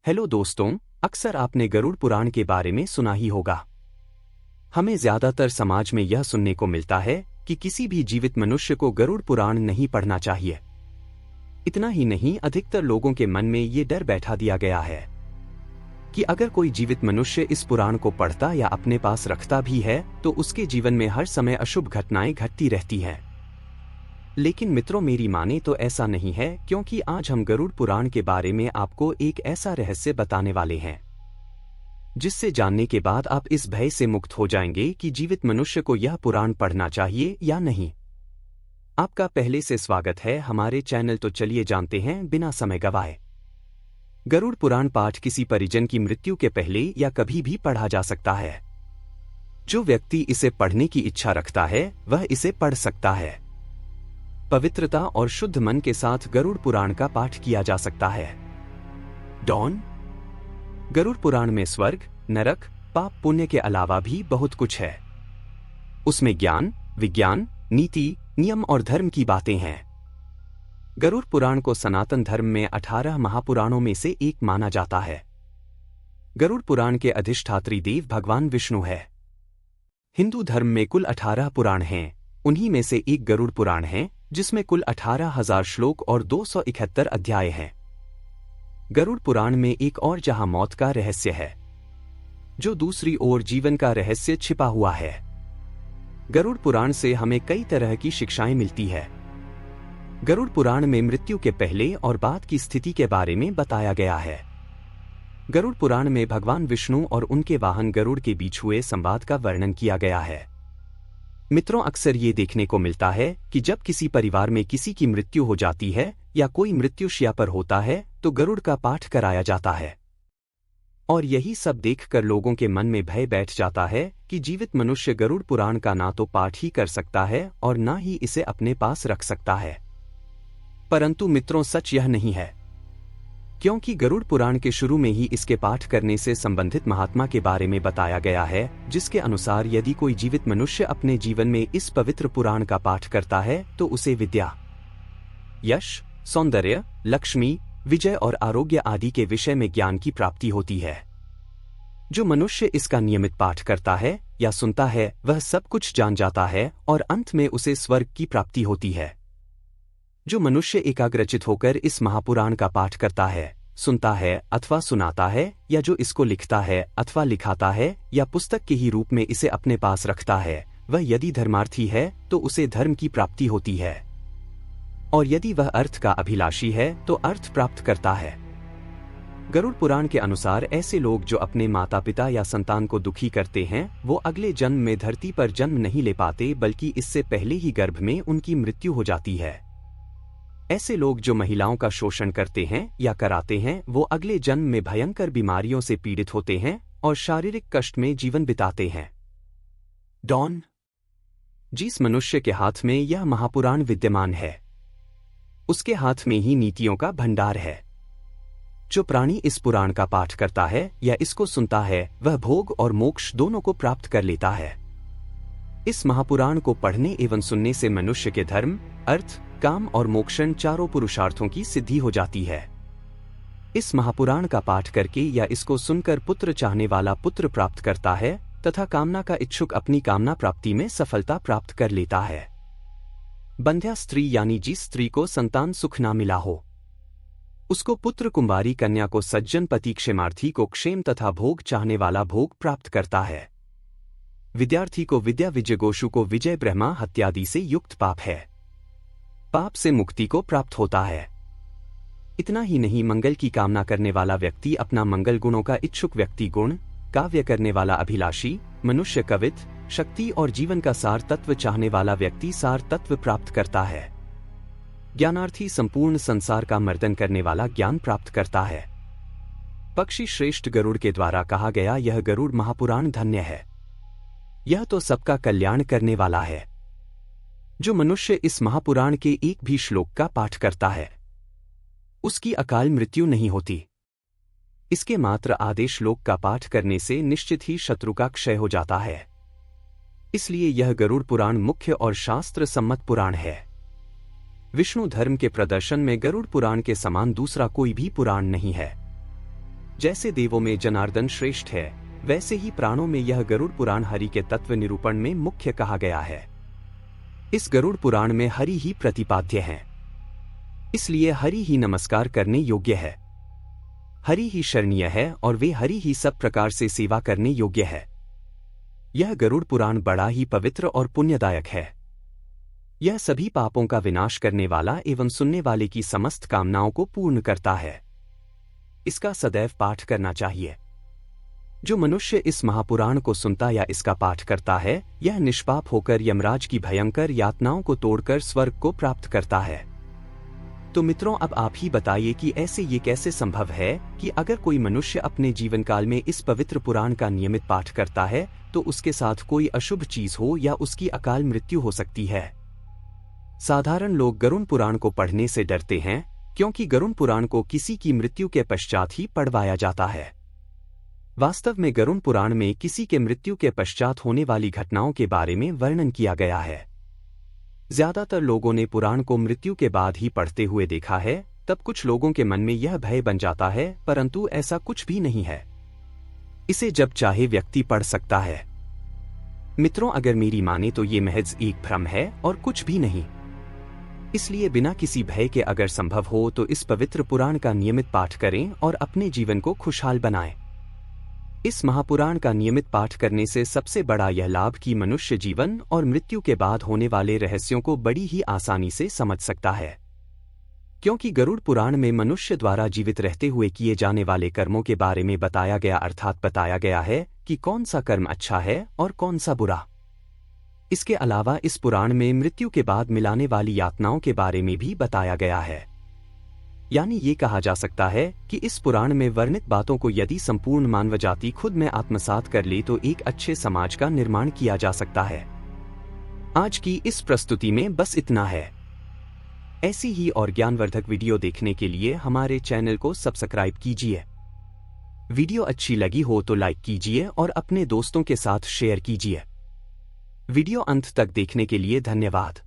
Hello दोस्तों, अक्सर आपने गरुड़ पुराण के बारे में सुना ही होगा। हमें ज्यादातर समाज में यह सुनने को मिलता है कि किसी भी जीवित मनुष्य को गरुड़ पुराण नहीं पढ़ना चाहिए। इतना ही नहीं, अधिकतर लोगों के मन में ये डर बैठा दिया गया है कि अगर कोई जीवित मनुष्य इस पुराण को पढ़ता या अपने पास रखता भी है तो उसके जीवन में हर समय अशुभ घटनाएं घटती रहती हैं। लेकिन मित्रों, मेरी माने तो ऐसा नहीं है, क्योंकि आज हम गरुड़ पुराण के बारे में आपको एक ऐसा रहस्य बताने वाले हैं जिससे जानने के बाद आप इस भय से मुक्त हो जाएंगे कि जीवित मनुष्य को यह पुराण पढ़ना चाहिए या नहीं। आपका पहले से स्वागत है हमारे चैनल। तो चलिए जानते हैं बिना समय गवाए। गरुड़ पुराण पाठ किसी परिजन की मृत्यु के पहले या कभी भी पढ़ा जा सकता है। जो व्यक्ति इसे पढ़ने की इच्छा रखता है वह इसे पढ़ सकता है। पवित्रता और शुद्ध मन के साथ गरुड़ पुराण का पाठ किया जा सकता है। डॉन। गरुड़ पुराण में स्वर्ग, नरक, पाप पुण्य के अलावा भी बहुत कुछ है। उसमें ज्ञान, विज्ञान, नीति, नियम और धर्म की बातें हैं। गरुड़ पुराण को सनातन धर्म में 18 महापुराणों में से एक माना जाता है। गरुड़ पुराण के अधिष्ठात्री देव भगवान विष्णु है। हिंदू धर्म में कुल 18 पुराण हैं। उन्हीं में से एक गरुड़ पुराण है जिसमें कुल 18,000 श्लोक और 271 अध्याय हैं। गरुड़ पुराण में एक और जहां मौत का रहस्य है, जो दूसरी ओर जीवन का रहस्य छिपा हुआ है। गरुड़ पुराण से हमें कई तरह की शिक्षाएं मिलती है। गरुड़ पुराण में मृत्यु के पहले और बाद की स्थिति के बारे में बताया गया है। गरुड़ पुराण में भगवान विष्णु और उनके वाहन गरुड़ के बीच हुए संवाद का वर्णन किया गया है। मित्रों, अक्सर ये देखने को मिलता है कि जब किसी परिवार में किसी की मृत्यु हो जाती है या कोई मृत्युशैया पर होता है तो गरुड़ का पाठ कराया जाता है। और यही सब देखकर लोगों के मन में भय बैठ जाता है कि जीवित मनुष्य गरुड़ पुराण का ना तो पाठ ही कर सकता है और ना ही इसे अपने पास रख सकता है। परंतु मित्रों, सच यह नहीं है, क्योंकि गरुड़ पुराण के शुरू में ही इसके पाठ करने से संबंधित महात्मा के बारे में बताया गया है, जिसके अनुसार यदि कोई जीवित मनुष्य अपने जीवन में इस पवित्र पुराण का पाठ करता है तो उसे विद्या, यश, सौंदर्य, लक्ष्मी, विजय और आरोग्य आदि के विषय में ज्ञान की प्राप्ति होती है। जो मनुष्य इसका नियमित पाठ करता है या सुनता है वह सब कुछ जान जाता है और अंत में उसे स्वर्ग की प्राप्ति होती है। जो मनुष्य एकाग्रचित होकर इस महापुराण का पाठ करता है, सुनता है अथवा सुनाता है, या जो इसको लिखता है अथवा लिखाता है या पुस्तक के ही रूप में इसे अपने पास रखता है, वह यदि धर्मार्थी है तो उसे धर्म की प्राप्ति होती है, और यदि वह अर्थ का अभिलाषी है तो अर्थ प्राप्त करता है। गरुड़ पुराण के अनुसार ऐसे लोग जो अपने माता पिता या संतान को दुखी करते हैं वो अगले जन्म में धरती पर जन्म नहीं ले पाते, बल्कि इससे पहले ही गर्भ में उनकी मृत्यु हो जाती है। ऐसे लोग जो महिलाओं का शोषण करते हैं या कराते हैं वो अगले जन्म में भयंकर बीमारियों से पीड़ित होते हैं और शारीरिक कष्ट में जीवन बिताते हैं। डॉन। जिस मनुष्य के हाथ में यह महापुराण विद्यमान है उसके हाथ में ही नीतियों का भंडार है। जो प्राणी इस पुराण का पाठ करता है या इसको सुनता है वह भोग और मोक्ष दोनों को प्राप्त कर लेता है। इस महापुराण को पढ़ने एवं सुनने से मनुष्य के धर्म, अर्थ, काम और मोक्षण चारों पुरुषार्थों की सिद्धि हो जाती है। इस महापुराण का पाठ करके या इसको सुनकर पुत्र चाहने वाला पुत्र प्राप्त करता है तथा कामना का इच्छुक अपनी कामना प्राप्ति में सफलता प्राप्त कर लेता है। बंध्या स्त्री यानी जिस स्त्री को संतान सुख ना मिला हो उसको पुत्र, कुंवारी कन्या को सज्जन पति, क्षेमार्थी को क्षेम तथा भोग चाहने वाला भोग प्राप्त करता है। विद्यार्थी को विद्या, विजयगोषु को विजय, ब्रह्मा हत्यादि से युक्त पाप है, पाप से मुक्ति को प्राप्त होता है। इतना ही नहीं, मंगल की कामना करने वाला व्यक्ति अपना मंगल गुणों का इच्छुक व्यक्ति गुण, काव्य करने वाला अभिलाषी, मनुष्य कवित, शक्ति और जीवन का सार तत्व चाहने वाला व्यक्ति सार तत्व प्राप्त करता है। ज्ञानार्थी संपूर्ण संसार का मर्दन करने वाला ज्ञान प्राप्त करता है। पक्षी श्रेष्ठ गरुड़ के द्वारा कहा गया यह गरुड़ महापुराण धन्य है। यह तो सबका कल्याण करने वाला है। जो मनुष्य इस महापुराण के एक भी श्लोक का पाठ करता है उसकी अकाल मृत्यु नहीं होती। इसके मात्र आधे श्लोक का पाठ करने से निश्चित ही शत्रु का क्षय हो जाता है। इसलिए यह गरुड़ पुराण मुख्य और शास्त्र सम्मत पुराण है। विष्णु धर्म के प्रदर्शन में गरुड़ पुराण के समान दूसरा कोई भी पुराण नहीं है। जैसे देवों में जनार्दन श्रेष्ठ है, वैसे ही प्राणों में यह गरुड़ पुराण हरि के तत्व निरूपण में मुख्य कहा गया है। इस गरुड़ पुराण में हरि ही प्रतिपाद्य हैं, इसलिए हरि ही नमस्कार करने योग्य है, हरि ही शरणीय है और वे हरि ही सब प्रकार से सेवा करने योग्य है। यह गरुड़ पुराण बड़ा ही पवित्र और पुण्यदायक है। यह सभी पापों का विनाश करने वाला एवं सुनने वाले की समस्त कामनाओं को पूर्ण करता है। इसका सदैव पाठ करना चाहिए। जो मनुष्य इस महापुराण को सुनता या इसका पाठ करता है, यह निष्पाप होकर यमराज की भयंकर यातनाओं को तोड़कर स्वर्ग को प्राप्त करता है। तो मित्रों, अब आप ही बताइए कि ऐसे ये कैसे संभव है कि अगर कोई मनुष्य अपने जीवन काल में इस पवित्र पुराण का नियमित पाठ करता है तो उसके साथ कोई अशुभ चीज हो या उसकी अकाल मृत्यु हो सकती है। साधारण लोग गरुड़ पुराण को पढ़ने से डरते हैं, क्योंकि गरुड़ पुराण को किसी की मृत्यु के पश्चात ही पढ़वाया जाता है। वास्तव में गरुड़ पुराण में किसी के मृत्यु के पश्चात होने वाली घटनाओं के बारे में वर्णन किया गया है। ज्यादातर लोगों ने पुराण को मृत्यु के बाद ही पढ़ते हुए देखा है। तब कुछ लोगों के मन में यह भय बन जाता है, परंतु ऐसा कुछ भी नहीं है। इसे जब चाहे व्यक्ति पढ़ सकता है। मित्रों, अगर मेरी माने तो ये महज एक भ्रम है और कुछ भी नहीं। इसलिए बिना किसी भय के अगर संभव हो तो इस पवित्र पुराण का नियमित पाठ करें और अपने जीवन को खुशहाल बनाएं। इस महापुराण का नियमित पाठ करने से सबसे बड़ा यह लाभ कि मनुष्य जीवन और मृत्यु के बाद होने वाले रहस्यों को बड़ी ही आसानी से समझ सकता है। क्योंकि गरुड़ पुराण में मनुष्य द्वारा जीवित रहते हुए किए जाने वाले कर्मों के बारे में बताया गया, अर्थात बताया गया है कि कौन सा कर्म अच्छा है और कौन सा बुरा। इसके अलावा इस पुराण में मृत्यु के बाद मिलाने वाली यातनाओं के बारे में भी बताया गया है। यानी ये कहा जा सकता है कि इस पुराण में वर्णित बातों को यदि संपूर्ण मानव जाति खुद में आत्मसात कर ले तो एक अच्छे समाज का निर्माण किया जा सकता है। आज की इस प्रस्तुति में बस इतना है। ऐसी ही और ज्ञानवर्धक वीडियो देखने के लिए हमारे चैनल को सब्सक्राइब कीजिए। वीडियो अच्छी लगी हो तो लाइक कीजिए और अपने दोस्तों के साथ शेयर कीजिए। वीडियो अंत तक देखने के लिए धन्यवाद।